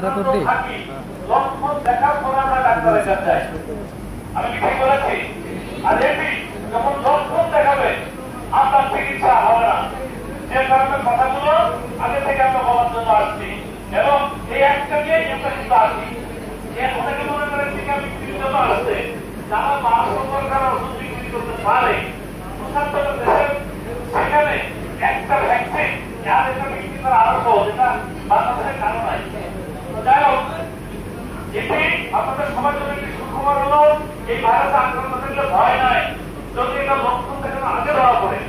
থাকি লক্ষণ দেখার পর আমরা ডাক্তারের কাছে যাই। আমি কি ঠিক বলেছি? আর এটি যখন লক্ষণ দেখাবে আপনার চিকিৎসা হবে না। যে কারণে কথাগুলো আগে থেকে আমরা বলার জন্য আসছি এবং এই একটা নিয়েই আমরা কিন্তু আসি। অনেকে মনে করেন টিকা বিক্রির জন্য আসছে, যারা মানুষ সরকার ওষুধ বিক্রি করতে পারে সেখানে একটা ভ্যাকসিন যার এটা বিক্রি করা আরো সহজ, এটা বাংলাদেশের কারণ নাই। যাই হোক, এটি আপনাদের সবার জন্য একটি সুখবর হলো এই ভাইরাসে আক্রান্ত থাকলে ভয় নাই। যদি এটা লক্ষণ দেখানো আগে ধরা পড়ে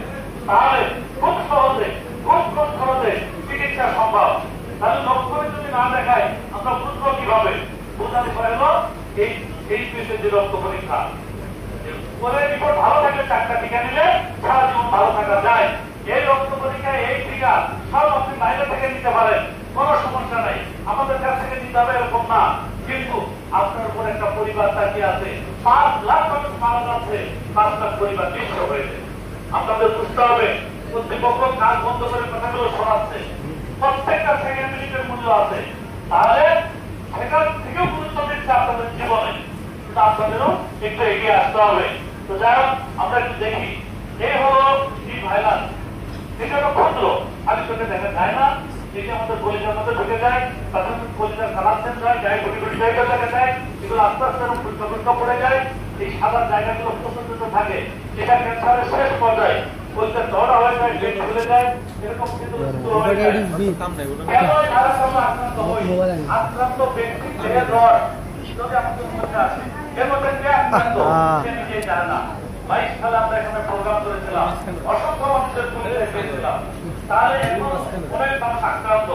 তাহলে খুব সহজে খুব কম খরচে চিকিৎসা সম্ভব। তাহলে লক্ষণে যদি না দেখায় আমরা বুঝবো কিভাবে? বোঝার উপায় হলো এই যে রক্ত পরীক্ষা পরে রিপোর্ট ভালো থাকলে 4টা টিকা নিলে সারা জীবন ভালো থাকা যায়। এই রক্ত পরীক্ষা এই টিকা সব আপনি বাইরে থেকে নিতে পারেন, কোনো সমস্যা নাই। আমাদের কাছ থেকে নিতে হবে এরকম না, কিন্তু আপনার উপর একটা পরিবার তাকিয়ে আছে। 5 লাখ মানুষ মারা যাচ্ছে, 5 লাখ পরিবার নিঃস্ব হয়েছে। আপনাদের বুঝতে হবে কর্তৃপক্ষ কাজ বন্ধ করে কথাগুলো শোনাচ্ছে, প্রত্যেকটা সেকেন্ড মিনিটের মূল্য আছে। তাহলে সেটার থেকেও গুরুত্ব দিচ্ছে আপনাদের জীবনে, আপনাদেরও একটু এগিয়ে আসতে হবে। তো যাই হোক, আমরা একটু দেখি। এই হলো এই ভাইরাস, এটা হলো ক্ষুদ্র, আগে চোখে দেখা যায় না। এটি আমাদের কলিজার মধ্যে ঢুকে যায়, তাদের কলিজার কালাচ্ছেন যায়, গায়ে গুটি গুটি জায়গা দেখা যায়, এগুলো আস্তে আস্তে ফুলকা পড়ে যায়। এই সাদা জায়গাগুলো প্রচন্ড থাকে, এটা ক্যান্সারের শেষ পর্যায়ে কলিজার দড়া হয়ে যায়, পেট ফুলে যায়, এরকম কিন্তু আক্রান্ত ব্যক্তির দেহে জ্বর যদি আমাদের মধ্যে আসে, এর মধ্যে কে আক্রান্ত সে নিজেই জানে না। 22 সালে আমরা এখানে প্রোগ্রাম করেছিলাম, অসংখ্য মানুষের পরিচয় পেয়েছিলাম। তাহলে এখন অনেক মানুষ আক্রান্ত।